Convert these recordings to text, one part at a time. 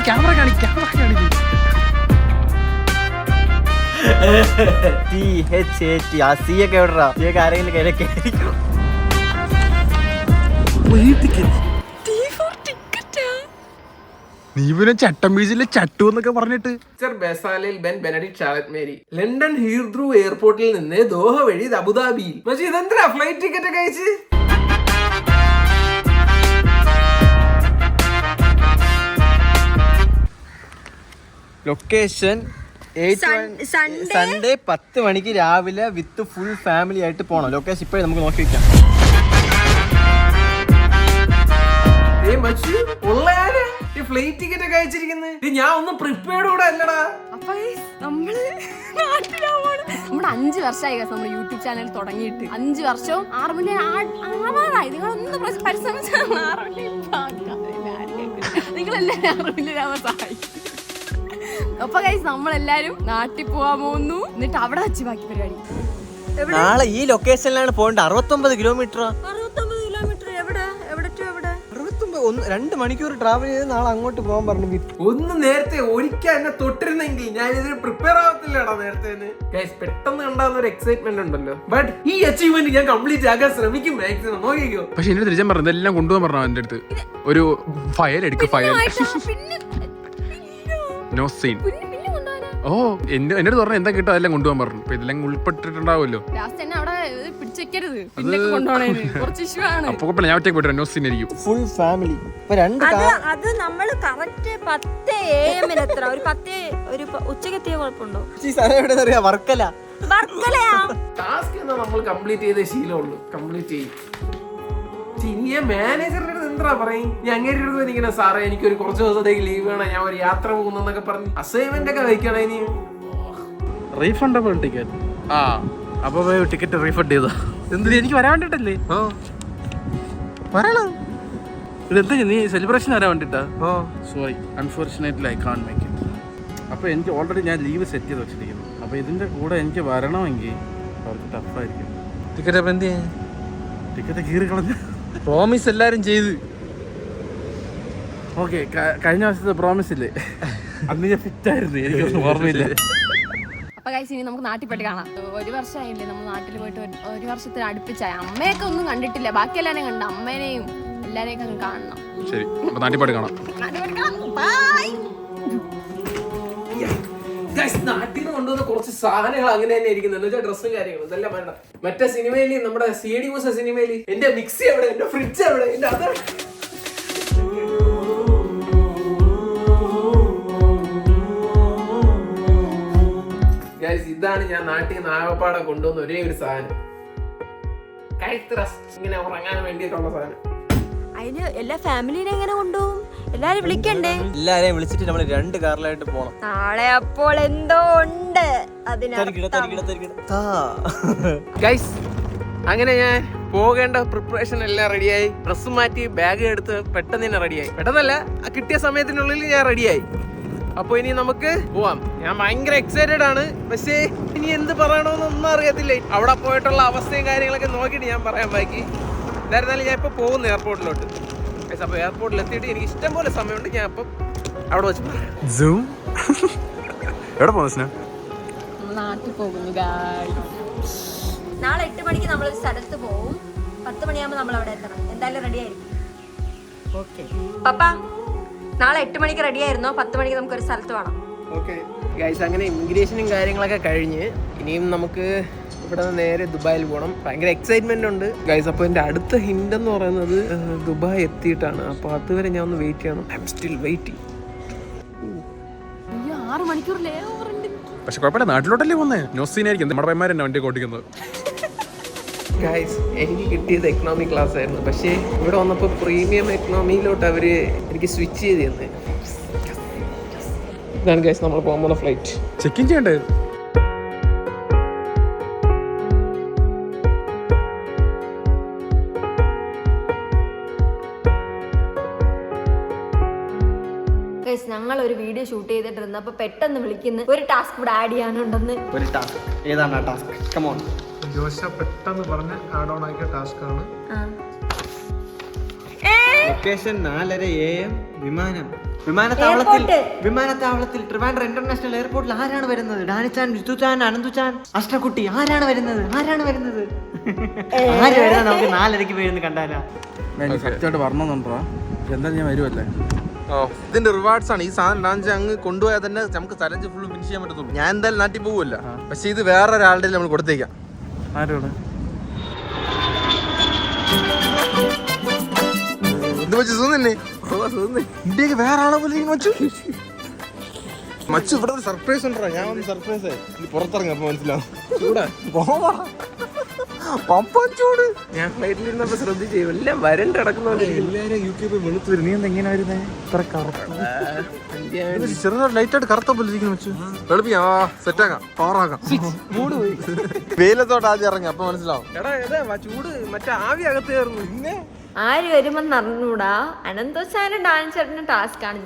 Camera കാണിക്കും. ആരെങ്കിലും കയ്യിലൊക്കെ നീ പിന്നെ ചട്ടം ബീച്ചിലെ ചട്ടു എന്നൊക്കെ പറഞ്ഞിട്ട്. ബസാലിൽ ബെൻ ബെനഡിക്ട് ഷാലറ്റ് മേരി ലണ്ടൻ ഹീർത്രൂ എയർപോർട്ടിൽ നിന്ന് ദോഹ വഴി അബുദാബിയിൽ. പക്ഷേ ഇതെന്താ ഫ്ലൈറ്റ് ടിക്കറ്റ് ഒക്കെ അയച്ച്? ലൊക്കേഷൻ സൺഡേ 10 മണിക്ക് രാവിലെ വിത്ത് ഫുൾ ഫാമിലി ആയിട്ട് പോണം. ലൊക്കേഷൻ ഇപ്പോഴും നമുക്ക് നോക്കി വെക്കാം. ഫ്ലൈറ്റ് ടിക്കറ്റ് ഒക്കെ അയച്ചിരിക്കുന്നത് ഞാൻ ഒന്നും പ്രിപ്പയർഡ് കൂടെ അല്ലടാ. നമ്മുടെ 5 വർഷമായി നമ്മൾ യൂട്യൂബ് ചാനൽ തുടങ്ങിയിട്ട് 5 വർഷവും 6 മില്യൺ ആവാറായി. നിങ്ങളൊന്ന് പരിശ്രമിച്ചാൽ 6 മില്യൺ നിങ്ങളെല്ലാവരും 6 മില്യൺ ആവാൻ സഹായിക്കും. അപ്പൊ ഗൈസ് നമ്മളെല്ലാരും നാട്ടിൽ പോവാൻ പോകുന്നു. എന്നിട്ട് അവിടെ വെച്ച് ബാക്കി പരിപാടി. നാളെ ഈ ലൊക്കേഷനിലാണ് പോകേണ്ടത്. 69 കിലോമീറ്റർ. 2 മണിക്കൂർ ട്രാവൽ ചെയ്ത് നാളെ അങ്ങോട്ട് പോകാൻ പറഞ്ഞു. ഒന്ന് നേരത്തെ ഒരിക്കൽ എന്നെ തൊട്ടിരുന്നെങ്കിൽ ഞാൻ ഇതിന് പ്രിപ്പയർ ആവത്തില്ലടാ നേരത്തെ. പെട്ടെന്ന് കണ്ടാകുന്ന ഒരു എക്സൈറ്റ്മെന്റ് ഉണ്ടല്ലോ. ബട്ട് ഈ അച്ചീവ്മെന്റ് ഞാൻ കംപ്ലീറ്റ് ആക്കാൻ ശ്രമിക്കും മാക്സിമം. നോക്കിക്കോ. പക്ഷെ എന്റെ തിരിച്ചാൻ പറഞ്ഞു ഇതെല്ലാം കൊണ്ടുപോകാൻ പറഞ്ഞു. എന്റെ അടുത്ത് ഒരു ഫയൽ എടുക്കും. File no scene. ഓ എന്റെ അടുത്ത് പറഞ്ഞു എന്താ കിട്ടും അതെല്ലാം കൊണ്ടുപോകാൻ പറഞ്ഞു. അപ്പൊ ഇതെല്ലാം ഉൾപ്പെട്ടിട്ടുണ്ടാവുമല്ലോ. അപ്പൊ ഞാൻ ഒറ്റയ്ക്ക് പോയിട്ട് നോ സീൻ ആയിരിക്കും. Full family. അത് നമ്മള് കറക്റ്റ് 10 AM ഒരു 10 ഒരു ഉച്ചക്ക് എത്തിയ കുഴപ്പമുണ്ടോ? വർക്കല ടാസ്ക് എന്നാ നമ്മൾ കംപ്ലീറ്റ് ചെയ്ത ശീലമുള്ളൂ. കംപ്ലീറ്റ് ചെയ്യും. മാനേജറിന്റെ അടുത്ത് എന്താ പറയും? ഞാൻ അങ്ങനെ അടുത്ത് എനിക്കണ സാറേ എനിക്കൊരു കുറച്ച് ദിവസത്തേക്ക് ലീവ് വേണം, ഞാൻ ഒരു യാത്ര പോകുന്നൊക്കെ പറഞ്ഞു അസൈൻമെന്റ് ഒക്കെ വയ്ക്കണേ. ഇനി റീഫണ്ടബിൾ ടിക്കറ്റ്. അപ്പൊ ടിക്കറ്റ് റീഫണ്ട് ചെയ്തോ? എന്തിനാ? എനിക്ക് വരാൻ വേണ്ടിട്ടല്ലേ? വരണം. ഇതെന്താ നീ സെലിബ്രേഷൻ വരാൻ വേണ്ടിട്ടാ? Sorry, unfortunately I can't make it. അപ്പൊ എനിക്ക് ഓൾറെഡി ഞാൻ ലീവ് സെറ്റ് ചെയ്ത് വെച്ചിരിക്കുന്നു. അപ്പൊ ഇതിന്റെ കൂടെ എനിക്ക് വരണമെങ്കിൽ അവർക്ക് ടഫായിരിക്കും. ടിക്കറ്റ് അപ്പൊ എന്ത് ചെയ്യാൻ? ടിക്കറ്റ് കീറി കളഞ്ഞ പ്രോമിസ് എല്ലാരും ചെയ്ത്. ഓക്കെ, കഴിഞ്ഞ വർഷത്തെ പ്രോമിസ് ഇല്ലേ, അന്ന് ഞാൻ ഫിറ്റ് ആയിരുന്നു, എനിക്കൊന്നും ഓർമ്മയില്ല. അപ്പൊ ഗൈസ് ഇനി നമുക്ക് നാട്ടിൽ പോയിട്ട് കാണാം. 1 വർഷമായില്ലേ നമ്മൾ നാട്ടിൽ പോയിട്ട്. 1 വർഷത്തിന് അടുപ്പിച്ചായി. അമ്മയൊക്കെ ഒന്നും കണ്ടിട്ടില്ല, ബാക്കി എല്ലാവരെയും കണ്ട. അമ്മേനെയും എല്ലാരെയും ഒക്കെ കാണണം. ശരി, അപ്പൊ നാട്ടിൽ പോയിട്ട് കാണാം. നാട്ടിൽ നിന്ന് കൊണ്ടുവന്ന കുറച്ച് സാധനങ്ങൾ അങ്ങനെ തന്നെ ഇരിക്കുന്നത്. ഡ്രസ്സും കാര്യങ്ങളും ഇതെല്ലാം വേണ്ട. മറ്റേ സിനിമയില് നമ്മുടെ CD മൂസ സിനിമയില് എന്റെ മിക്സി എവിടെ, എന്റെ ഫ്രിഡ്ജ് എവിടെ, എന്റെ അത് ഇതാണ് ഞാൻ നാട്ടിൽ നിന്ന് ആകപ്പാടെ കൊണ്ടുവന്ന ഒരേ ഒരു സാധനം. ഇങ്ങനെ ഉറങ്ങാൻ വേണ്ടിയിട്ടുള്ള സാധനം. അതിന് എല്ലാ ഫാമിലിനെ എങ്ങനെ കൊണ്ടുപോകും? എല്ലാരും വിളിക്കണ്ടേ? എല്ലാരെയും വിളിച്ചിട്ട് നമ്മൾ 2 കാറിലായിട്ട് പോണം നാളെ. അപ്പോൾ എന്തോ ഉണ്ട് ഗൈസ്. അങ്ങനെ ഞാൻ പോകേണ്ട പ്രിപ്പറേഷൻ എല്ലാം റെഡിയായി. ഡ്രസ്സ് മാറ്റി ബാഗ് എടുത്ത് പെട്ടെന്ന് തന്നെ റെഡിയായി. പെട്ടെന്നല്ല, കിട്ടിയ സമയത്തിനുള്ളിൽ ഞാൻ റെഡിയായി. അപ്പൊ ഇനി നമുക്ക് പോവാം. ഞാൻ ഭയങ്കര എക്സൈറ്റഡ് ആണ്. പക്ഷേ ഇനി എന്ത് പറയണമെന്നൊന്നും അറിയത്തില്ല. അവിടെ പോയിട്ടുള്ള അവസ്ഥയും കാര്യങ്ങളൊക്കെ നോക്കിയിട്ട് ഞാൻ പറയാൻ ബാക്കി. എന്തായിരുന്നാലും ഞാൻ ഇപ്പൊ പോകുന്നു എയർപോർട്ടിലോട്ട്. അപ്പൊ എയർപോർട്ടിൽ എത്തിയിട്ട് എനിക്ക് ഇഷ്ടം പോലെ സമയമുണ്ട്. ഞാൻ അപ്പം അവിടെ വെച്ച് പറയാം. നാട്ടിൽ പോകുന്നു. നാളെ 8 മണിക്ക് നമ്മളൊരു സ്ഥലത്ത് പോകും. 10 മണിയാകുമ്പോൾ നമ്മൾ അവിടെ എത്തണം. എന്തായാലും റെഡി ആയിരിക്കും. പപ്പ നാളെ 8 മണിക്ക് റെഡി ആയിരുന്നോ? 10 മണിക്ക് നമുക്കൊരു സ്ഥലത്ത് വേണം. ഗൈസ്, അങ്ങനെ ഇമിഗ്രേഷനും കാര്യങ്ങളൊക്കെ കഴിഞ്ഞ് ഇനിയും നമുക്ക് ഇവിടെ നിന്ന് നേരെ ദുബായിൽ പോകണം. ഭയങ്കര എക്സൈറ്റ്മെന്റ് ഉണ്ട് ഗൈസ്. അപ്പോൾ എൻ്റെ അടുത്ത ഹിന്റ് എന്ന് പറയുന്നത് ദുബായ് എത്തിയിട്ടാണ്. അപ്പോൾ അതുവരെ ഞാൻ ഒന്ന് വെയിറ്റ് ചെയ്യണം. I am still waiting. 6 മണിക്കൂർ ലേ ഓവർ ഉണ്ട്. പക്ഷെ കുഴപ്പമില്ല, നാട്ടിലോട്ടല്ലേ പോകുന്നത്. നോസീനായിരിക്കും നമ്മുടെ പൈമാർ തന്നെ വണ്ടി ഓടിക്കുന്നത്. ഗൈസ്, എനിക്ക് കിട്ടിയത് എക്കണോമി ക്ലാസ് ആയിരുന്നു. പക്ഷേ ഇവിടെ വന്നപ്പോൾ പ്രീമിയം എക്കണോമിയിലോട്ട് അവർ എനിക്ക് സ്വിച്ച് ചെയ്ത് തന്നെ. ഇതാണ് ഗൈസ് നമ്മൾ പോകാൻ പോകുന്ന ഫ്ലൈറ്റ്. ചെക്ക് ഇൻ ചെയ്യണ്ടേ? ഞങ്ങൾ ഒരു വീഡിയോ ഷൂട്ട് ചെയ്തിട്ടിരുന്നപ്പോൾ പെട്ടെന്ന് വിളിക്കുന്നു, ഒരു ടാസ്ക് ഇവിടെ ആഡ് ചെയ്യാനുണ്ടെന്ന്. ഒരു ടാസ്ക്. ഏതാണ് ആ ടാസ്ക്? Come on. ജോഷ പെട്ടെന്ന് പറഞ്ഞ് ആഡ് ഓൺ ആക്കിയ ടാസ്ക് ആണ്. ലൊക്കേഷൻ 4:30 AM വിമാനം. വിമാനത്താവളത്തിൽ ട്രിവാൻഡ്രം ഇന്റർനാഷണൽ എയർപോർട്ടിൽ ആരാണ് വരുന്നത്? ഡാനിച്ചാൻ, ജിത്തുചാൻ, അനന്തുചാൻ, അഷ്ടക്കുട്ടി ആരാണ് വരുന്നത്? ആര് വരുന്നത്? നമുക്ക് 4:30 പോയിരുന്ന് കണ്ടാലാ. സത്യമായിട്ട് പറഞ്ഞോണ്ടാ എന്തായാലും ഞാൻ വരുമല്ലേ. ഇതിന്റെ റിവാർഡ്സ് ആണ്. ഈ സാധനം ഡാൻസ് അങ്ങ് കൊണ്ടുപോയാൽ തന്നെ നമുക്ക് ചലഞ്ച് ഫുള്ള് ഫിനിഷ് ചെയ്യാൻ പറ്റത്തുള്ളൂ. ഞാൻ എന്തായാലും നാട്ടിൽ പോവില്ല, പക്ഷെ ഇത് വേറൊരാളുടെ നമ്മൾ കൊടുത്തേക്കാം. ആരോട് ഇത് വെച്ച് സുഖല്ലേ? ഇന്ത്യക്ക് വേറെ ആളെ പോലെ മച്ചു ഇവിടെ ഒരു സർപ്രൈസ് ഉണ്ടോ? ഞാൻ ഒന്ന് സർപ്രൈസ് ആയി. പുറത്തിറങ്ങി അപ്പൊ മനസ്സിലാവും. ചൂടാ ചൂട്. ഞാൻ ഫ്ലൈറ്റിൽ ഇരുന്നപ്പോ ശ്രദ്ധിച്ചു എല്ലാം വരണ്ട് കിടക്കുന്നോണ്ട്. എല്ലാരും UK പോയി വെളുത്ത് വരും. നീ എന്തെങ്ങനെ വരുന്നേ? ഇത്ര ചെറുതായിട്ട് ലൈറ്റായിട്ട് കറുത്ത പോലെ ഇരിക്കുന്നു വെച്ചു. വെളുപ്പിക്കാം, സെറ്റാക്കാം, പവറാക്കാം. മൂട് പോയി. വെയിലത്തോട്ട് ആദ്യം ഇറങ്ങി അപ്പൊ മനസ്സിലാവും. എടാ ചൂട് മറ്റേ ആവി അകത്ത് കയറുന്നു. പിന്നെ ആര് വരുമെന്ന് അറിഞ്ഞൂടാ. അനന്തോച്ചാനും ഡാൻസറിന് ടാസ്ക് ആണ്.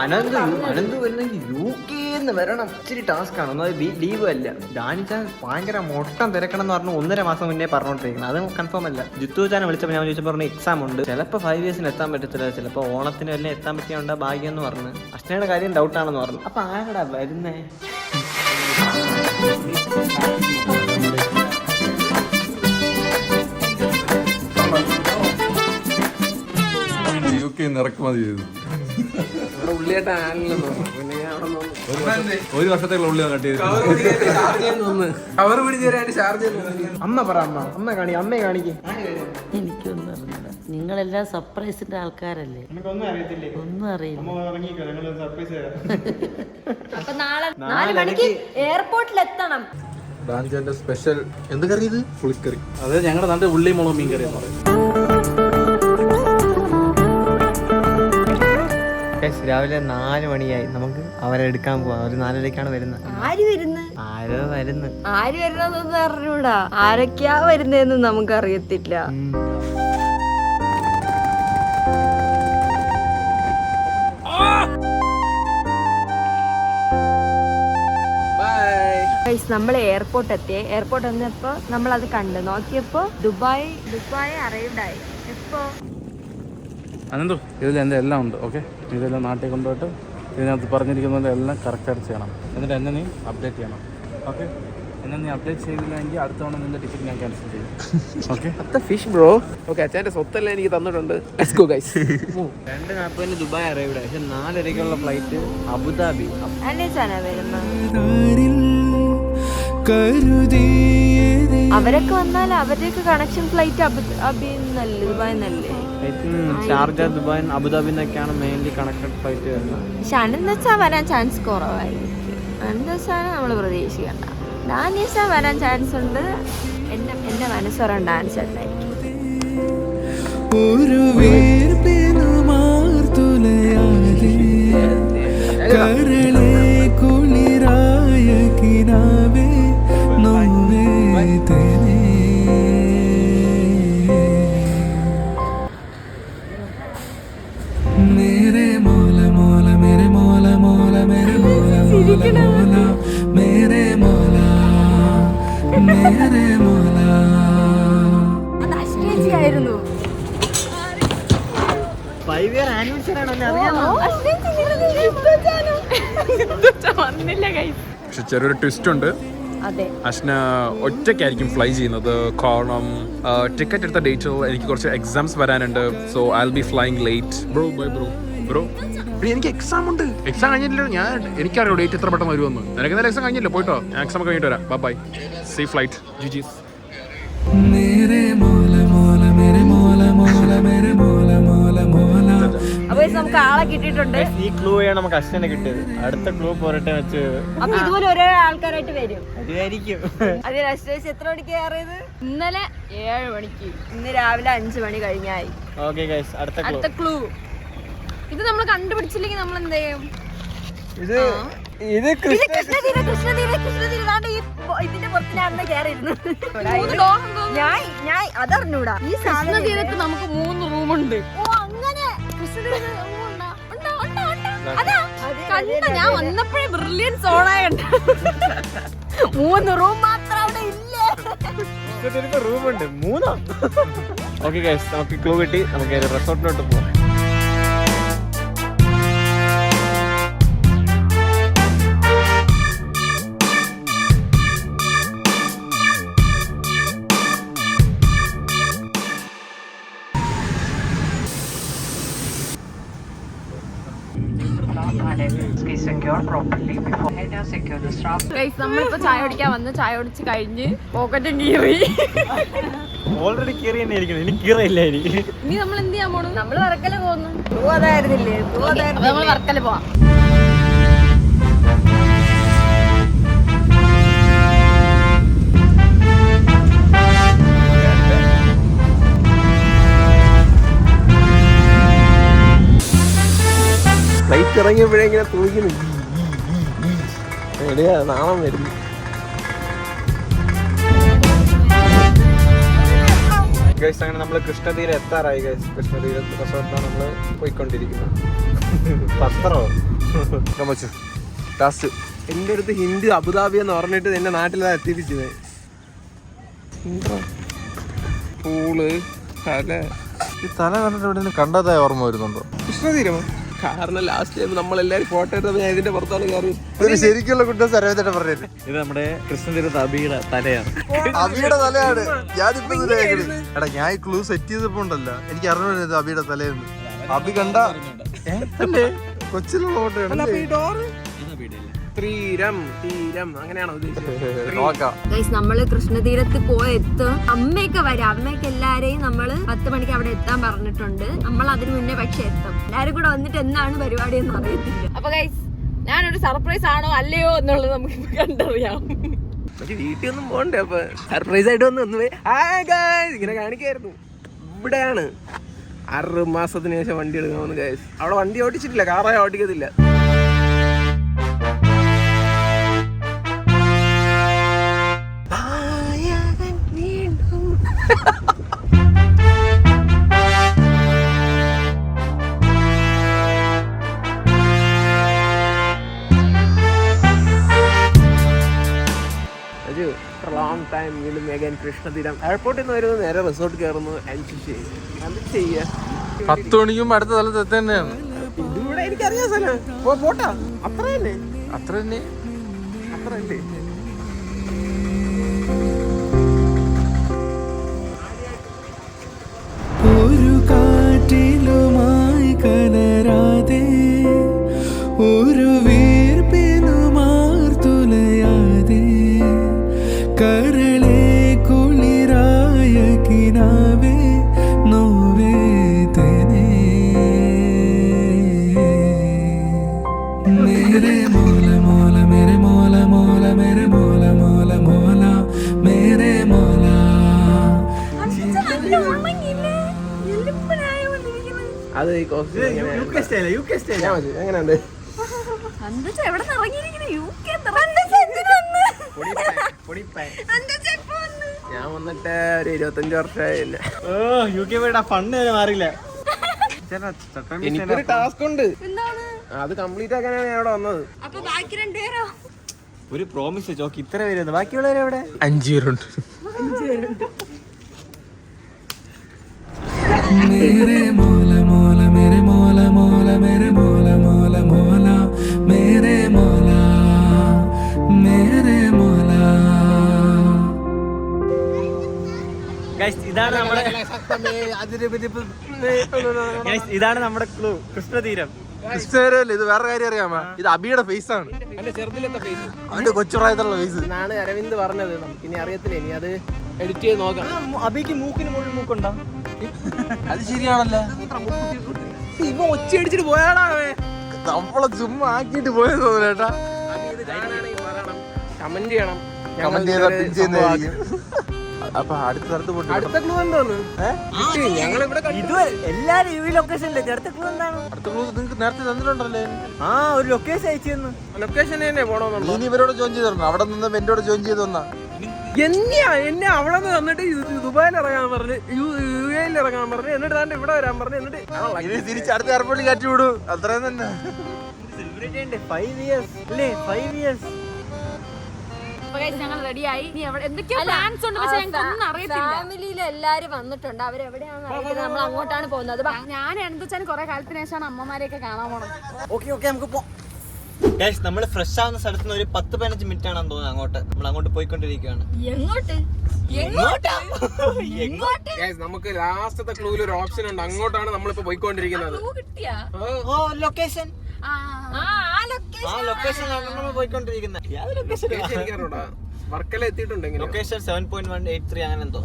അനന്ത് വരുന്നെങ്കിൽ UK വരണം. ഇച്ചിരി ടാസ്ക് ആണ്. ഒന്നും ലീവ് അല്ല. ഡാനിച്ചാൻ ഭയങ്കര മൊട്ടം തിരക്കണം എന്ന് പറഞ്ഞു 1.5 മാസം മുന്നേ പറഞ്ഞോണ്ടിരിക്കണം. അത് കൺഫേം അല്ല. ജിത്തുചാനെ വിളിച്ചപ്പോൾ ഞാൻ ചോദിച്ചപ്പോൾ പറഞ്ഞു എക്സാം ഉണ്ട്, ചിലപ്പോൾ 5 yearsന് എത്താൻ പറ്റത്തില്ല, ചിലപ്പോൾ ഓണത്തിന് വല്ല എത്താൻ പറ്റിയുണ്ടാ ഭാഗ്യം എന്ന് പറഞ്ഞു. അച്ഛനയുടെ കാര്യം ഡൗട്ടാണെന്ന് പറഞ്ഞു. അപ്പൊ ആരടാ വരുന്നേ? UK ഇറക്കുമതി ചെയ്തു. ഒരു വർഷത്തേക്കുള്ള ഉള്ളി കട്ട് ചെയ്തു. അമ്മ പറ, അമ്മ കാണിക്കും. എനിക്കൊന്നും അറിയില്ല. നിങ്ങളെല്ലാം സർപ്രൈസിന്റെ ആൾക്കാരല്ലേ? ഒന്നും അറിയില്ല. അപ്പൊ നാളെ 4 മണിക്ക് എയർപോർട്ടിൽ എത്തണം. ഡാൻസിന്റെ സ്പെഷ്യൽ എന്ത് കറി? ഇത് പുളിക്കറി. അത് ഞങ്ങളുടെ നാട്ടിൽ ഉള്ളി മുളക് മീൻ കറി എന്ന് പറയും. രാവിലെ 4 മണിയായി. നമുക്ക് അവരെ എടുക്കാൻ പോവാം. അവര് 4:30 വരുന്നത്. ആര് വരുന്നത്? ആരോ വരുന്നു. ആര് വരുന്നതെന്ന് അറിഞ്ഞൂടാ. ആരൊക്കെയാ വരുന്നതെന്ന് നമുക്ക് അറിയത്തില്ല. നമ്മൾ എയർപോർട്ട് എത്തി. എയർപോർട്ട് വന്നപ്പോ നമ്മൾ അത് കണ്ടു നോക്കിയപ്പോ ദുബായ് അറൈവ്ഡ് ആയി. എപ്പോ അനന്തു ഇതിൽ എൻ്റെ എല്ലാം ഉണ്ട്. ഓക്കെ, ഇതെല്ലാം നാട്ടിൽ കൊണ്ടുപോയിട്ട് ഇതിനകത്ത് പറഞ്ഞിരിക്കുന്നതിൻ്റെ എല്ലാം കറക്റ്റായിട്ട് ചെയ്യണം. എന്നിട്ട് എന്നെ നീ അപ്ഡേറ്റ് ചെയ്യണം. ഓക്കെ, എന്നെ നീ അപ്ഡേറ്റ് ചെയ്തില്ലെങ്കിൽ അടുത്ത തവണ നിന്റെ ടിക്കറ്റ് ഞാൻ ക്യാൻസൽ ചെയ്യും. Okay, fish bro. ഓക്കെ, അച്ഛൻ്റെ സ്വത്തെല്ലാം എനിക്ക് തന്നിട്ടുണ്ട്. Let's go guys. 2:40 Dubai arrived ആയി. പക്ഷെ 4:30 ഫ്ലൈറ്റ് അബുദാബി. അനേച്ചാനാ വരുന്നത്. അവരൊക്കെ വന്നാൽ അവരുടെയൊക്കെ കണക്ഷൻ ഫ്ലൈറ്റ് അബുദാബി എന്നല്ലേ, ദുബായ് എന്നല്ലേ? ഷാർജ, ദുബായ്, അബുദാബി എന്നൊക്കെയാണ് മെയിൻലി കണക്റ്റഡ് ഫ്ലൈറ്റ് വരുന്നത്. പക്ഷെ അനന്തച്ചാ വരാൻ ചാൻസ് കുറവായിരിക്കും. അനന്തച്ചാനെ നമ്മൾ പ്രതീക്ഷിക്കണ്ട. ഡാനിസ വരാൻ ചാൻസ് ഉണ്ട്. എന്റെ മനസ്സോരം ഡാൻസ് ഉണ്ടായിരിക്കും. അത് അശ്വതിയായിരുന്നു. 5 year anniversary ആണോ? വന്നില്ല കൈ. പക്ഷെ ചെറിയൊരു ട്വിസ്റ്റ് ഉണ്ട്. അതെ, അശ്ന ഒറ്റയ്ക്കായിരിക്കും ഫ്ലൈ ചെയ്യുന്നത്. കാരണം ടിക്കറ്റ് എടുത്ത ഡേറ്റിൽ എനിക്ക് കുറച്ച് എക്സാംസ് വരാനുണ്ട്. So I will be flying late. Bro bye bro. Bro എനിക്ക് എക്സാം ഉണ്ട്. എക്സാം കഴിഞ്ഞില്ലല്ലോ. എനിക്കറിയോ ഡേറ്റ് എത്ര പെട്ടെന്ന് വരുമെന്ന്. നിനക്ക് നേരെ എക്സാം കഴിഞ്ഞില്ലോ. പോയിട്ടോ, ഞാൻ എക്സാം കഴിഞ്ഞിട്ട് വരാം. Bye bye, safe flight. ജിജീസ്. അപ്പൊ നമുക്ക് ആളെ കിട്ടിയിട്ടുണ്ട്. ഈ ക്ലൂ ആണ് നമുക്ക് അശ്വനെ കിട്ടിയത്. അടുത്ത ക്ലൂ പോരട്ടെ വെച്ച്. അപ്പൊ ഇതുപോലെ ഒരേ ആൾക്കാരായിട്ട് വരും. അതായിരിക്കും. അതെ, അശ്വതി എത്ര മണിക്ക് കയറിയത്? ഇന്നലെ 7 മണിക്ക്. ഇന്ന് രാവിലെ 5 മണി കഴിഞ്ഞായി. ഓക്കെ ഗൈസ്, അടുത്ത ക്ലൂ. ഇത് നമ്മൾ കണ്ടുപിടിച്ചില്ലെങ്കിൽ നമ്മൾ എന്ത് ചെയ്യും? ഇത് കൃഷ്ണതീര ഇതിന്റെ പുറത്തിനാണെന്ന് കയറിയിരുന്നു. ഞാൻ അതറിഞ്ഞൂടാ. ഈ കൃഷ്ണതീരത്ത് നമുക്ക് 3 റൂമുണ്ട്. ഓ അങ്ങനെ ഞാൻ വന്നപ്പോഴേ ബ്രില്യൻസ് ഓണായുണ്ട്. 3 റൂം മാത്രം അവിടെ ഇല്ലേ? റൂമുണ്ട് 3. ഓക്കെ ഗൈസ്, നമുക്ക് ക്ലൂ കിട്ടി. നമുക്ക് റിസോർട്ടിലോട്ട് പോകാം. ഗൈസ് നമ്മളിപ്പോ ചായ കുടിക്കാൻ വന്ന് ചായ കുടിച്ച് കഴിഞ്ഞ് പോക്കറ്റും കീറി. ഓൾറെഡി കീറി തന്നെ ഇരിക്കുന്നത്, ഇനി കീറയില്ല. ഇനി നമ്മൾ എന്ത് ചെയ്യാൻ പോണു? നമ്മള് വർക്കല പോകുന്നു. അതായിരുന്നില്ലേ നമ്മൾ വർക്കല പോവാം. ഫ്ലൈറ്റ് ഇറങ്ങിയപ്പോഴേ ഇങ്ങനെ തൂക്കുന്നു. എവിടെയാ നാണം വരുന്നു. ഗൈസ് അങ്ങനെ നമ്മൾ കൃഷ്ണതീരം എത്താറായി. ഗൈസ് കൃഷ്ണതീരത്ത് റിസോർട്ടാണ് നമ്മൾ പോയിക്കൊണ്ടിരിക്കുന്നത്. പത്രോ ടാസ്റ്റ് എൻ്റെ അടുത്ത് ഹിന്ദി അബുദാബി എന്ന് പറഞ്ഞിട്ട് എന്റെ നാട്ടിൽ എത്തിപ്പിച്ചത്. പൂള് തല ഈ തല കണ്ടിട്ട് എവിടെ കണ്ടതായ ഓർമ്മ വരുന്നുണ്ടോ? കൃഷ്ണതീരമോ? കാരണം ലാസ്റ്റ് ടൈം നമ്മളെല്ലാരും ഫോട്ടോ എടുത്തപ്പോൾ ഞാൻ ഇതിന്റെ പുറത്താണ് കയറി. ശരിക്കുള്ള കുട്ടം സർവ്വത്തെ പറഞ്ഞത് ഇത് നമ്മുടെ കൃഷ്ണതീരത്ത് അബിയുടെ തലയാണ്. അബിയുടെ തലയാണ്. ഞാനിപ്പോ എടാ ഞാൻ ഈ ക്ലൂ സെറ്റ് ചെയ്തപ്പോ ഉണ്ടല്ലോ, എനിക്ക് അറിഞ്ഞത് അബിയുടെ തലയെന്ന്. അബി കണ്ട കൊച്ചിലുള്ള ഫോട്ടോ തീരം തീരം അങ്ങനെയാണോ ഉദ്ദേശിച്ചത്? ഗൈസ് നമ്മള് കൃഷ്ണതീരത്ത് പോയെത്തും. അമ്മയൊക്കെ വരും. അമ്മയൊക്കെ എല്ലാരെയും നമ്മള് 10 മണിക്ക് അവിടെ എത്താൻ പറഞ്ഞിട്ടുണ്ട്. നമ്മൾ അതിന് മുന്നേ പക്ഷെ എത്തും. എല്ലാരും കൂടെ വന്നിട്ട് എന്താണ് പരിപാടി എന്ന് അറിയത്തില്ല. അപ്പൊ ഗൈസ് ഞാനൊരു സർപ്രൈസ് ആണോ അല്ലയോ എന്നുള്ളത് നമുക്ക് കണ്ടറിയാം. പക്ഷെ വീട്ടിൽ ഒന്നും പോകണ്ടേ? അപ്പൊ സർപ്രൈസ് ആയിട്ട് ഒന്ന് ഇങ്ങനെ കാണിക്കായിരുന്നു. ഇവിടെയാണ് 6 മാസത്തിന് ശേഷം വണ്ടി എടുക്കാമെന്ന് ഗൈസ്. അവിടെ വണ്ടി ഓടിച്ചിട്ടില്ല, കാറായ ഓടിക്കത്തില്ല. ലോങ് ടൈം വീണ്ടും മേഘൻ കൃഷ്ണതീരം എയർപോർട്ടിൽ നിന്ന് വരുന്നു, നേരെ റിസോർട്ട് കയറുന്നു. എന്ത് ചെയ്യാ? 10 മണിക്കും അടുത്ത സ്ഥലത്ത് എത്തന്നെയാണ്. ഇതിവിടെ എനിക്കറിയാം സ്ഥലം. പോട്ടാ, അത്ര തന്നെ അത്ര തന്നെ അത്ര അല്ലേ? ഒരു കാറ്റിലുമായി കലരാതെ ഒരു വീർപ്പിലുമാർത്തുലയാതെ കരളെ കുളിരായ കിനാവേ നോവേ തേനേ മേരെ മോല മോല മേരെ മോല മോല മേരെ മോല മോല മോല മേരെ മോല. അത് എങ്ങനെയുണ്ട്? ഞാൻ വന്നിട്ട് ഒരു 25 വർഷമായി. UK പോയിട്ട് ആ ഫണ്ട് വരെ മാറിയില്ല. എനിക്കൊരു ടാസ്ക് ഉണ്ട്, അത് കംപ്ലീറ്റ് ആക്കാനാണ് ഞാൻ ഇവിടെ വന്നത്. അപ്പൊ ബാക്കി 2 പേരോ? ഒരു പ്രോമിസ് ചോക്ക് ഇത്ര പേരുണ്ട്, ബാക്കിയുള്ളവരെവിടെ? 5 പേരുണ്ട്. മേരെ മോല മോല മേരെ മോല മോല മേരെ മോല മോല മോല മേരെ മോല മേരെ മോല. ഇതാണ് നമ്മുടെ ഇതാണ് നമ്മുടെ ക്ലൂ, കൃഷ്ണതീരം. കൃഷ്ണതീരമല്ലേ ഇത്? വേറെ കാര്യം അറിയാമോ? ഇത് അബിയുടെ ഫേസ് ആണ്. എന്റെ ചെറുതിലത്തെ ഫേസ് അവന്റെ കൊച്ചുപ്രായത്തിലുള്ള ഫേസ് എന്നാണ് അരവിന്ദ് പറഞ്ഞത്. ഇനി അറിയത്തില്ല, ഇനി അത് എഡിറ്റ് ചെയ്ത് നോക്കാം. അബിക്ക് മൂക്കിന് മുകളിൽ മൂക്കുണ്ടോ? അത് ശരിയാണല്ലോ. ഇവ ഒച്ച അടിച്ചിട്ട് പോയാടാ. നമ്മളെ ചുമ്മാ ആക്കിട്ട് പോയത് തോന്നലേട്ടാ. കമന്റ് ചെയ്യണം. കമന്റ് ചെയ്താൽ പിൻ ചെയ്യുന്നതായിരിക്കും. അപ്പൊ അടുത്ത സ്ഥലത്ത് പോയിട്ട് അടുത്ത ക്ലൂ എന്തോന്ന് ഞങ്ങളിവിടെ ഇത് എല്ലാരും ഈ ലൊക്കേഷനിലെ അടുത്ത ക്ലൂ എന്താണ്? അടുത്ത ക്ലൂ നിങ്ങൾക്ക് നേരത്തെ തന്നിട്ടുണ്ടല്ലേ? ആ ഒരു ലൊക്കേഷൻ അയച്ചു തന്നു. ലൊക്കേഷൻ തന്നെ പോണോന്നുണ്ടോ? ഇനി ഇവരോട് ജോയിൻ ചെയ്ത് തരണം. അവിടെ നിന്ന് എന്നോട് ജോയിൻ ചെയ്ത് തന്നാ എന്നെ അവിടെ നിന്ന് തന്നിട്ട് ദുബായിൽ ഇറങ്ങാൻ പറഞ്ഞു, UAE ഇറങ്ങാൻ പറഞ്ഞു, എന്നിട്ട് താണ്ട് ഇവിടെ വരാൻ പറഞ്ഞു. എന്നിട്ട് ഇത് തിരിച്ച് അടുത്ത എയർപോർട്ടിൽ കയറ്റി വിടും. അത്രയും തന്നെ. സെലിബ്രേറ്റ് ചെയ്യണ്ടേ? 5 years അല്ലേ? 5 years ഞങ്ങൾ റെഡിയായി. എന്തൊക്കെയോ പ്ലാൻസ് ഉണ്ട്, പക്ഷെ ഞങ്ങൾക്ക് ഒന്നും അറിയത്തില്ല. ഫാമിലിയിൽ എല്ലാരും വന്നിട്ടുണ്ട്. അവരെവിടെയാണെന്ന് അറിയത്തില്ല. നമ്മൾ അങ്ങോട്ടാണ് പോകുന്നത്. ഞാൻ എന്താ വെച്ചാൽ കുറെ കാലത്തിന് ശേഷമാണ് അമ്മമാരെയൊക്കെ കാണാൻ പോണത്. ഓക്കെ നമുക്ക് പോവാം. നമ്മൾ ഫ്രഷ് ആവുന്ന സ്ഥലത്ത് നിന്ന് ഒരു 10-15 മിനിറ്റ് ആണെന്ന് തോന്നുന്നു അങ്ങോട്ട്. നമ്മൾ അങ്ങോട്ട് പോയിക്കൊണ്ടിരിക്കുകയാണ്. നമുക്ക് ലാസ്റ്റത്തെ ക്ലൂവിൽ ഒരു ഓപ്ഷൻ ഉണ്ട്, അങ്ങോട്ടാണ് നമ്മളിപ്പോ പോയിക്കൊണ്ടിരിക്കുന്നത്. ലൊക്കേഷൻ വർക്കല എത്തിയിട്ടുണ്ടെങ്കിൽ ലൊക്കേഷൻ 7.183 അങ്ങനെ എന്തോ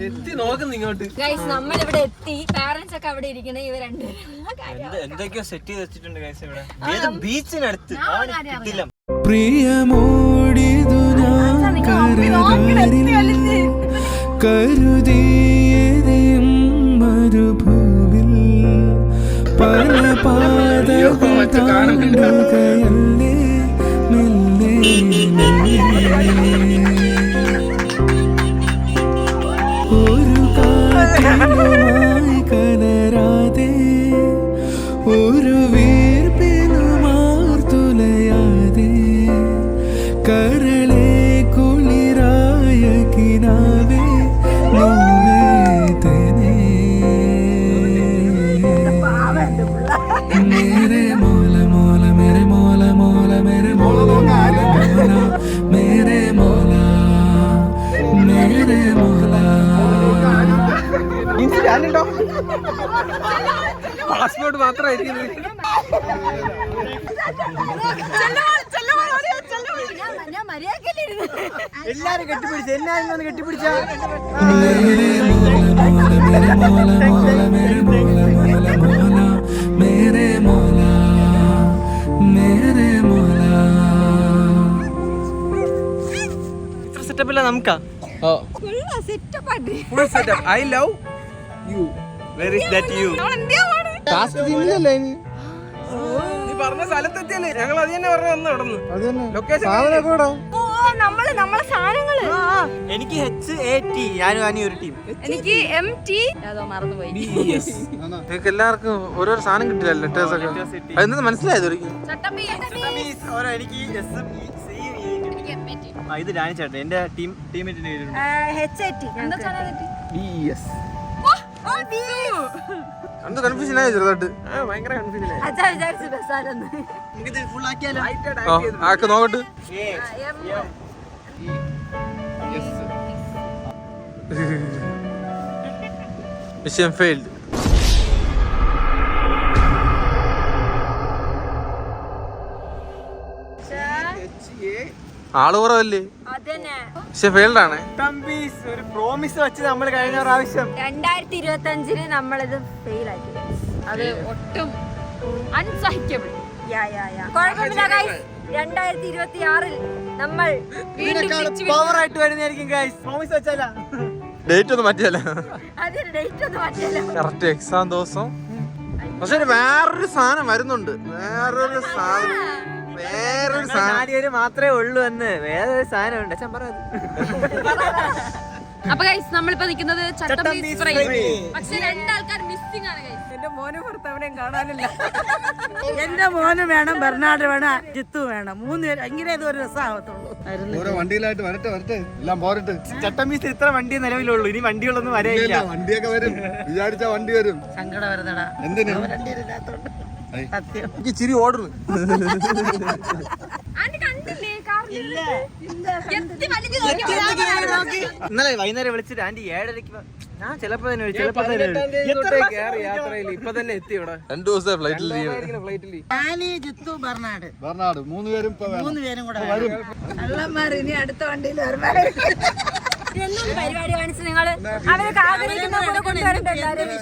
എത്തി നോക്കുന്നു ഇങ്ങോട്ട്. നമ്മളിവിടെ എത്തി. പാരന്റ്സ് ഒക്കെ അവിടെ ഇരിക്കണേ. ഇവർ എന്തൊക്കെയോ സെറ്റ് ചെയ്ത് വെച്ചിട്ടുണ്ട് ഗൈസ് ഇവിടെ. ഏത് ബീച്ചിനടുത്ത് കിട്ടില്ല. പ്രിയമോടിതു ഞാൻ കരകാരിൽ കരുതിയതും മരുഭൂവിൽ പല പാതകൾ താണ്ടുകയല്ലേ മെല്ലെ ഒരു കാറ്റിലുമായി കലരാതെ ഒരു വീർപ്പിനുമാർത്തുലയാതെ കരളെ കുളിരായ കിനാവേ നോവേതനെ മേരെ മോല മോല മേരെ മോല മോല മേരെ മോല മോല മോല മേരെ മോല മേരെ മോല. പാസ്പോർട്ട് മാത്രമായിരിക്കും. എല്ലാരും കെട്ടിപ്പിടിച്ച കെട്ടിപ്പിടിച്ച മേരെ മോല മേരെ മോല മോല മേരെ മോല മോല മോല മേരെ മോല മേരെ മോല. ഇത്ര സെറ്റപ്പില്ല നമുക്കാ. Full setup. I love you. Where is that you? നീ പറഞ്ഞ സ്ഥലത്തെത്തിയല്ലേ? ഞങ്ങൾ അത് തന്നെ പറഞ്ഞു വന്നു നടന്നു. ലൊക്കേഷൻ എനിക്ക് HAT ഞാനും ഒരു ടീം. എനിക്ക് MT അതോ മറന്നുപോയി. നിങ്ങൾക്ക് എല്ലാവർക്കും ഓരോ സാധനം കിട്ടില്ല ലെറ്റേഴ്സ് ഒക്കെ. അതെന്താ മനസ്സിലായത് ഒരിക്കലും? എനിക്ക് ഇത് ഡാനിച്ചേട്ടൻ എന്റെ ടീമേറ്റിന്റെ പേരുണ്ട്. എന്ത് കൺഫ്യൂഷൻ ആയി ചെറുതായിട്ട്. ഭയങ്കര കൺഫ്യൂഷൻ ആയി. നമുക്കിത് ഫുൾ ആക്കിയാലോ? ആക്ക് നോക്കട്ട്. Mission failed. ആള് കുറവല്ലേ? പക്ഷെ ഫെയിൽഡ് ആണ്. ഒരു പ്രോമിസ് വെച്ച് നമ്മൾ കഴിഞ്ഞ പ്രാവശ്യം 2025 നമ്മളിത് ഫെയിൽ ആക്കി. അത് ഒട്ടും അൺസഹിക്കബിൾ. കുഴപ്പമില്ല ഗൈസ്. 2026 നമ്മൾ പവർ ആയിട്ട് വരുന്നതായിരിക്കും ഗൈസ്. പ്രോമിസ് വെച്ചാലാ. ഡേറ്റ് ഒന്നും മാറ്റിയല്ല. അതിന് ഡേറ്റ് ഒന്നും മാറ്റില്ല. കറക്റ്റ് എക്സാം ദിവസം. പക്ഷെ വേറൊരു സാധനം വരുന്നുണ്ട്. വേറൊരു സാധനം മാത്രമേ ഉള്ളൂ എന്ന്. വേറൊരു സാധനം ഉണ്ട്. അപ്പൊ ഗൈസ് നമ്മളിപ്പോ നിൽക്കുന്നത് ചട്ടമ്പീസ് ഫ്രൈ. പക്ഷെ രണ്ടാൾക്കാർ മിസ്സിംഗ് ആണ് ഗൈസ്. എന്റെ മോനും ഭർത്താവിനെയും കാണാനില്ല. എന്റെ മോനും വേണം, ബെർണാഡ് വേണം, ജിത്തു വേണം. 3 പേര് എങ്ങനെ ഇത് ഒരു രസമാവത്തുള്ളൂ. ഓരോ വണ്ടിയിലായിട്ട് വരട്ടെ എല്ലാം പോരട്ടെ. ചട്ടമ്പീസിൽ ഇത്ര വണ്ടിയെ നിലവിലുള്ളൂ. ഇനി വണ്ടികളൊന്നും വരയില്ല. വണ്ടിയൊക്കെ വരും. വിചാരിച്ച വണ്ടി വരും. സങ്കടം വരുന്നടാ. എന്തിനു സത്യം. ചിരി ഓർഡർ. ഇന്നലെ വൈകുന്നേരം വിളിച്ചിട്ട് ആന്റി 7:30 ഞാൻ ചിലപ്പോ യാത്രയിൽ ഇപ്പൊ തന്നെ എത്തി ഇവിടെ. 2 ദിവസം ഫ്ലൈറ്റിൽ ഞാന് ജിത്തു ബെർണാഡ് 3 പേരും 3 പേരും കൂടെ കള്ളന്മാർ ഇനി അടുത്ത വണ്ടിയിൽ പരിപാടി കാണിച്ച് നിങ്ങള് അവരൊക്കെ ആഗ്രഹിക്കുന്ന കൂടെ കൊണ്ടുവരണ്ട.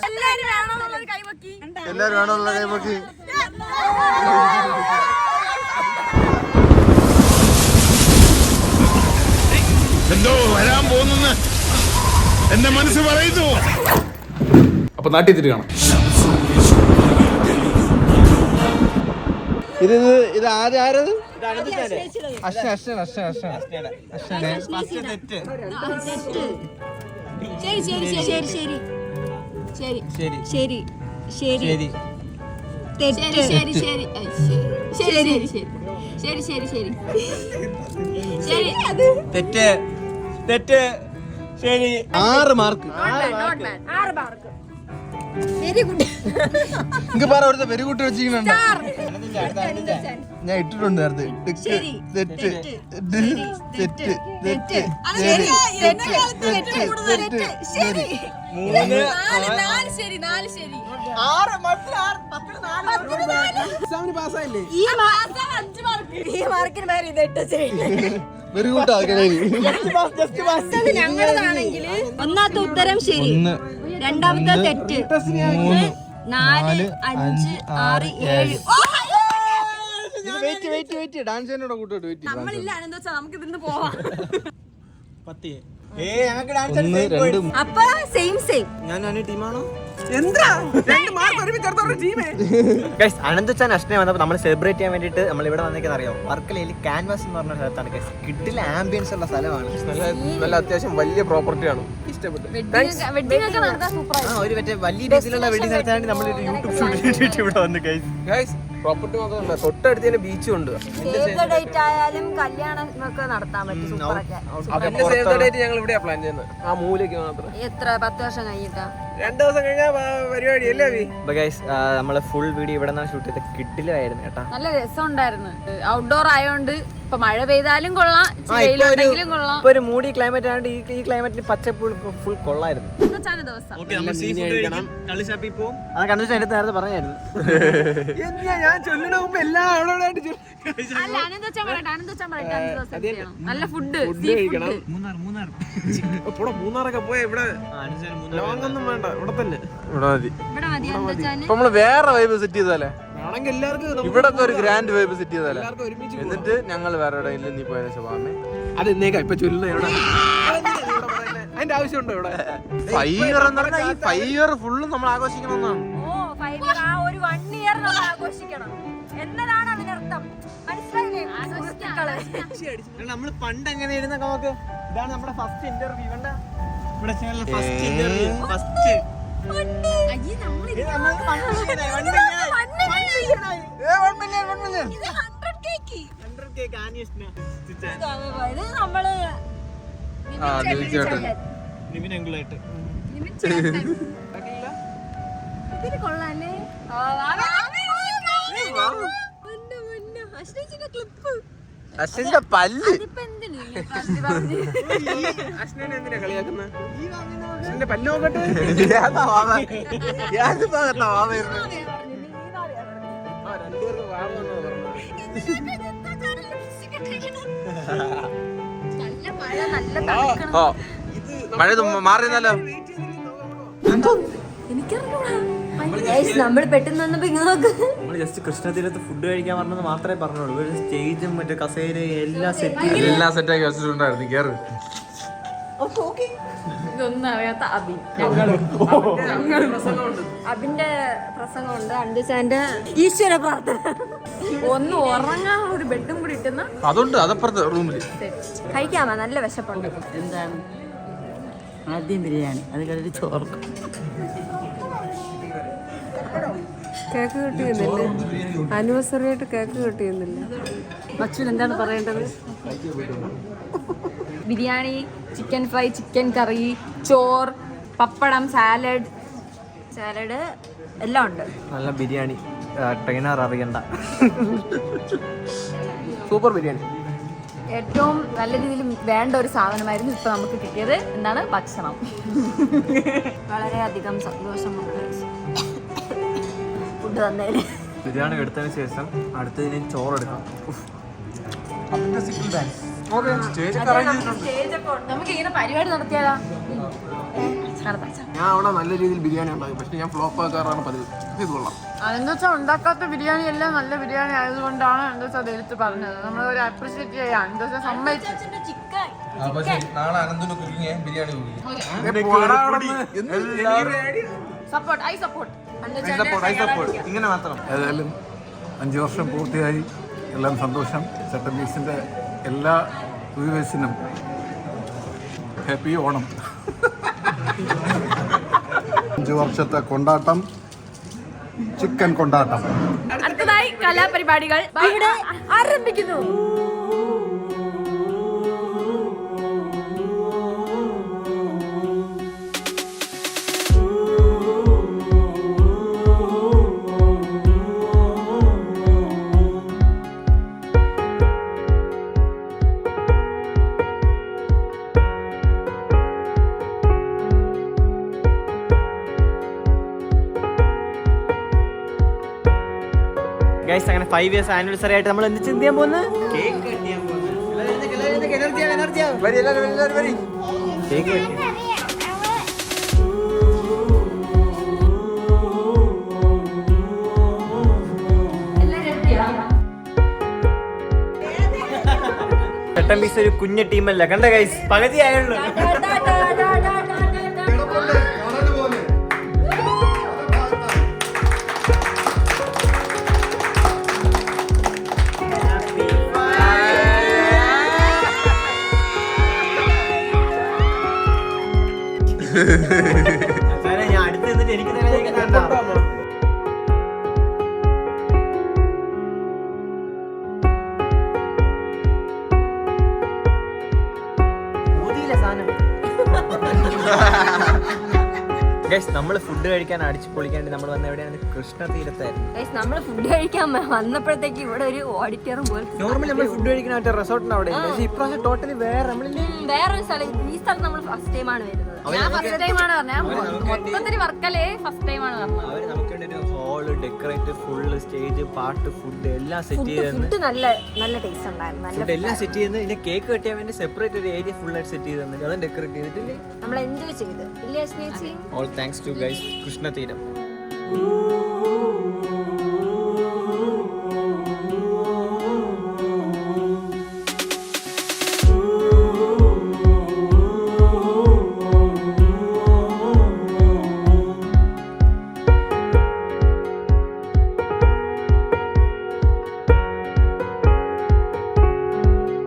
എല്ലാരും വേണമെന്നുള്ളത് കൈവക്കി. എല്ലാരും വേണമെന്നുള്ള കൈപൊക്കി. എന്തോ വരാൻ പോകുന്നു എന്റെ മനസ്സ് പറയുന്നു. അപ്പൊ നാട്ടിൽ എത്തിയിട്ട് കാണാം. ഇത് ആരത്? ശരി ശരി ശരി ശരി തെറ്റ് തെറ്റ് ശരി 6 മാർക്ക് വെരി ഗുഡ് ഇങ്ങ് പറ അവിടുത്തെ വെരി കൂട്ടി വെച്ചിരിക്കുന്നുണ്ട് ഞാൻ ഇട്ടിട്ടുണ്ട് നേരത്തെ ശരി. തെറ്റ് തെറ്റ് തെറ്റ് ശരി. ശരി. 3 ശരി 4 ശരി എക്സാമിന് പാസ്സായില്ലേ? ഈ മാർക്കിന് പേര് ഇത് 8 ശരി വെരി കൂട്ടാ ഞങ്ങളതാണെങ്കിൽ ഒന്നാമത്തെ ഉത്തരം ശരി, രണ്ടാമത്തെ തെറ്റ്, 3 4 5 6 7. വെയിറ്റ് ഡാൻസ് എന്നോട് കൂട്ടോട്ട് വെയിറ്റ് നമ്മളില്ല അനന്ത വെച്ചാ നമുക്ക് ഇതിന്ന് പോവാം. 10 ഞങ്ങൾക്ക് ഡാൻസ് അപ്പൊ സെയിം ഞാൻ ടീമാണോ എന്താ 2 മാർക്ക് ഒരുമിച്ച് എടുത്തോണ്ട് ടീമേ. ഗൈസ് അനന്തച്ചാൻ അഷ്ടനെ വന്നപ്പോൾ നമ്മൾ സെലിബ്രേറ്റ് ചെയ്യാൻ വേണ്ടിയിട്ട് നമ്മൾ ഇവിടെ വന്നേക്കാൻ അറിയാം വർക്കലയിൽ ക്യാൻവാസ് എന്ന് പറഞ്ഞ സ്ഥലത്താണ് ഗൈസ്. കിഡിൽ ആംബിയൻസ് ഉള്ള സ്ഥലമാണ്. നല്ല അത്യാവശ്യം വലിയ പ്രോപ്പർട്ടിയാണ്. ഇഷ്ടപ്പെട്ടു. വെഡിങ് ഒക്കെ നടത്താൻ സൂപ്പർ ഒരു മറ്റേ വലിയ രീതിയിലുള്ള വെഡിങ് നടത്താൻ നമ്മൾ യൂട്യൂബ് ഷൂട്ട് ഇവിടെ വന്ന് ഗൈസ്. ഗൈസ് പ്രോപ്പർട്ടി മാത്രമല്ല തൊട്ടടുത്ത് തന്നെ ബീച്ചും ഉണ്ട്. ഡേറ്റ് ആയാലും കല്യാണം ഒക്കെ നടത്താൻ പറ്റും. സൂപ്പറൊക്കെ. പിന്നെ സേവ് ദ ഡേറ്റ് ഞങ്ങൾ ഇവിടെയാ പ്ലാൻ ചെയ്യുന്നത്. ആ മൂലയ്ക്ക് മാത്രം. എത്ര 10 വർഷം കഴിഞ്ഞിട്ടാ? 2 ദിവസം കഴിഞ്ഞാൽ പരിപാടി അല്ലേ വി? ഗൈസ് നമ്മള് ഫുൾ വീഡിയോ ഇവിടെ നിന്നാണ് ഷൂട്ട് ചെയ്തത്. കിഡിലായിരുന്നു കേട്ടാ. നല്ല രസം ഉണ്ടായിരുന്നു. ഔട്ട്ഡോർ ആയോണ്ട് ഇപ്പൊ മഴ പെയ്താലും കൊള്ളാം, വെയിലുണ്ടെങ്കിലും കൊള്ളാം. ഇപ്പൊ ഒരു മൂടി ക്ലൈമറ്റ് ആയതുകൊണ്ട് ഈ ക്ലൈമറ്റിന് പച്ചപ്പ് ഫുൾ കൊള്ളായിരുന്നു. ദിവസം അത് കണ്ടു എന്റെ നേരത്തെ പറഞ്ഞായിരുന്നു. ഞാൻ ചൊല്ലണ മുമ്പ് എല്ലാം അവിടെ ആയിട്ട് അല്ല അനന്ത വെച്ചാൽ പറയട്ടെ, അനന്ത വെച്ചാൽ പറയട്ടെ, അഞ്ച് ദിവസം ചെയ്യണം. നല്ല ഫുഡ് കഴിക്കണം. മൂന്നാറൊക്കെ പോയ ഇവിടെ ലോങ് ഒന്നും വേണ്ട, ഇവിടെ തന്നെ ഇവിടെ മതി. ഇവിടെ മതി. അനന്ത വെച്ചാൽ നമ്മള് വേറെ വൈബ് സെറ്റ് ചെയ്താലേ, ആണെങ്കിൽ എല്ലാവർക്കും ഇവിടത്തെ ഒരു ഗ്രാൻഡ് വൈബ് സെറ്റ് ചെയ്താലേ, എല്ലാവർക്കും ഒരുമിച്ച് എന്നിട്ട് ഞങ്ങൾ വേറെ എവിടെയെങ്കിലും നീ പോയതിനു ശേഷം അത് എന്നേക്കാ ഇപ്പൊ ചൊല്ലുന്ന ഇവിടെ അതിന്റെ ആവശ്യമുണ്ടോ ഇവിടെ? 5 ഇയർ എന്ന് പറഞ്ഞാൽ ഈ 5 ഇയർ ഫുള്ളും നമ്മൾ ആഘോഷിക്കണമെന്നാണ്. ആ ഒരു 1 ഇയർ നമ്മൾ ആഘോഷിക്കണം എന്നതാണ് അതിനർത്ഥം. മനസ്സിലായില്ലേ? നമ്മൾ പണ്ട് എങ്ങനെ ഇരുന്ന നമുക്ക് ഇതാണ് നമ്മുടെ ഫസ്റ്റ് ഇന്റർവ്യൂ. കണ്ട ഇവിടെ ഫസ്റ്റ് ഇന്റർവ്യൂ ഫസ്റ്റ് അശ്വിന്റെ പല്ല് അശ്വിനെ എന്തിനാ കളിയാക്കുന്നത്? അശ്വിന്റെ പല്ല് നോക്കട്ടെ. രണ്ടുപേർക്ക് വാങ്ങുന്നു മഴ മാറിയെന്നല്ലോ. നമ്മൾ പെട്ടെന്ന് വന്നപ്പോ ഇങ്ങനെ നോക്ക്. നമ്മൾ ജസ്റ്റ് കൃഷ്ണതീരത്ത് ഫുഡ് കഴിക്കാൻ പറഞ്ഞത് മാത്രമേ പറഞ്ഞുള്ളൂ. ഒരു സ്റ്റേജും മറ്റേ കസേര എല്ലാം സെറ്റ് സെറ്റാക്കി വെച്ചിട്ടുണ്ടായിരുന്നു. കേറ്. ഇതൊന്നും അറിയാത്ത അബി. അബിന്റെ പ്രസംഗമുണ്ട്, അണ്ടുചാന്റെ ഈശ്വര പ്രാർത്ഥന. ഒന്ന് ഉറങ്ങാൻ ഒരു ബെഡും കൂടി ഇട്ടുന്ന അതുണ്ട്, അതപ്പുറത്ത് റൂമില്. കഴിക്കാമോ? നല്ല വിശപ്പുണ്ട്. എന്താണ് ആദ്യം ബിരിയാണി, അത് കഴിഞ്ഞിട്ട് ചോറ്. കേക്ക് കിട്ടിയെന്നില്ലേ? ആനിവേഴ്സറി ആയിട്ട് കേക്ക് കിട്ടിയെന്നില്ല. അച്ഛൻ എന്താണ് പറയേണ്ടത്? ബിരിയാണി, ചിക്കൻ ഫ്രൈ, ചിക്കൻ കറി, ചോറ്, പപ്പടം, സാലഡ് എല്ലാം ഉണ്ട്. നല്ല ബിരിയാണി. ട്രെയിനർ അറിയണ്ട. സൂപ്പർ ബിരിയാണി. ഏറ്റവും നല്ല രീതിയിൽ വേണ്ട ഒരു സാധനമായിരുന്നു ഇപ്പൊ നമുക്ക് കിട്ടിയത്. എന്താണ്? ഭക്ഷണം. വളരെയധികം സന്തോഷമുണ്ട് ഫുഡ് തന്നേല്. ബിരിയാണി എടുത്തതിന് ശേഷം അടുത്തതിന് ചോറെടുക്കാം. നമുക്ക് ഇങ്ങനെ പരിപാടി നടത്തിയാലോ? ഞാൻ അവിടെ നല്ല രീതിയിൽ ബിരിയാണി ഉണ്ടാക്കി, പക്ഷെ ഞാൻ ഫ്ലോപ്പ് ആക്കാറാണ് പതിവ്. ഇത് കൊള്ളാം. അതെന്താ വെച്ചാൽ ഉണ്ടാക്കാത്ത ബിരിയാണി എല്ലാം നല്ല ബിരിയാണി ആയതുകൊണ്ടാണ് എന്താ വെച്ചാൽ അത് എടുത്ത് പറഞ്ഞത്. നമ്മൾ ഒരു അപ്രീഷിയേറ്റ് ചെയ്യാം. എന്താ വെച്ചാൽ സമ്മതിച്ചു. നാളെ അനന്തിന്റെ cooking biryani support, I support. ഇങ്ങനെ മാത്രം. ഏതായാലും 5 വർഷം പൂർത്തിയായി. എല്ലാം സന്തോഷം. സെറ്റപ്പ് പീസിന്റെ എല്ലാ വ്യൂവേഴ്സിനും ഹാപ്പി ഓണം. 5 വർഷത്തെ കൊണ്ടാട്ടം, ചിക്കൻ കൊണ്ടാട്ടം. അടുത്തതായി കലാപരിപാടികൾ ഇവിടെ ആരംഭിക്കുന്നു. ഗൈസ് അങ്ങനെ 5 years ആനിവേഴ്സറി ആയിട്ട് നമ്മൾ എന്ത് ചിന്തിക്കാൻ പോകുന്നത്? കേക്ക് കട്ടിയാൻ പോകുന്നത്. കേക്ക് കട്ടി. ചേട്ടൻ പീസ് ഒരു കുഞ്ഞു ടീമല്ല കണ്ട ഗൈസ്, പകുതി ആയുള്ളൂ. ഞാൻ അടുത്ത് നിന്നിട്ട് എനിക്ക് തന്നെ നമ്മള് ഫുഡ് കഴിക്കാൻ അടിച്ചു പൊളിക്കാണ്ട് നമ്മൾ വന്ന എവിടെയാണ്? കൃഷ്ണ തീരത്തായിരുന്നു. നമ്മള് ഫുഡ് കഴിക്കാൻ വന്നപ്പോഴത്തേക്ക് ഇവിടെ ഒരു ഓഡിറ്റോറിയം പോലെ. നോർമലി നമ്മൾ ഫുഡ് കഴിക്കുന്ന മറ്റേ റിസോർട്ടിന് അവിടെ ഇല്ല. പക്ഷേ ഇപ്രാവശ്യം ടോട്ടലി വേറൊരു സ്ഥലം. ഈ സ്ഥലത്ത് നമ്മൾ ഫസ്റ്റ് ടൈം ആണ് വരുന്നത്. ഞാൻ ഫസ്റ്റ് ടൈം ആണ് പറഞ്ഞത്. മൊത്തത്തിൽ വർക്കലേ ഫസ്റ്റ് ടൈം ആണ് പറഞ്ഞത്. അവര് നമുക്ക് വേണ്ടി ഒരു ഹോള് ഡെക്കറേറ്റ്, ഫുള്ള് സ്റ്റേജ്, പാട്ട്, ഫുഡ് എല്ലാം സെറ്റ് ചെയ്ത് ഫുഡ് നല്ല ടേസ്റ്റ് ഉണ്ടായിരുന്നു. ഫുഡ് എല്ലാം സെറ്റ് ചെയ്ത് ഇതിന്റെ കേക്ക് കട്ടിയാൻ വേണ്ടി സെപ്പറേറ്റ് ഒരു ഏരിയ ഫുൾ ആയിട്ട് സെറ്റ് ചെയ്ത് തന്നിട്ട് അതും ഡെക്കറേറ്റ് ചെയ്തിട്ടില്ലേ. നമ്മൾ എൻജോയ് ചെയ്ത്. ഇല്ലേ സ്നേഹിച്ചി? All thanks to guys Krishna തീരം.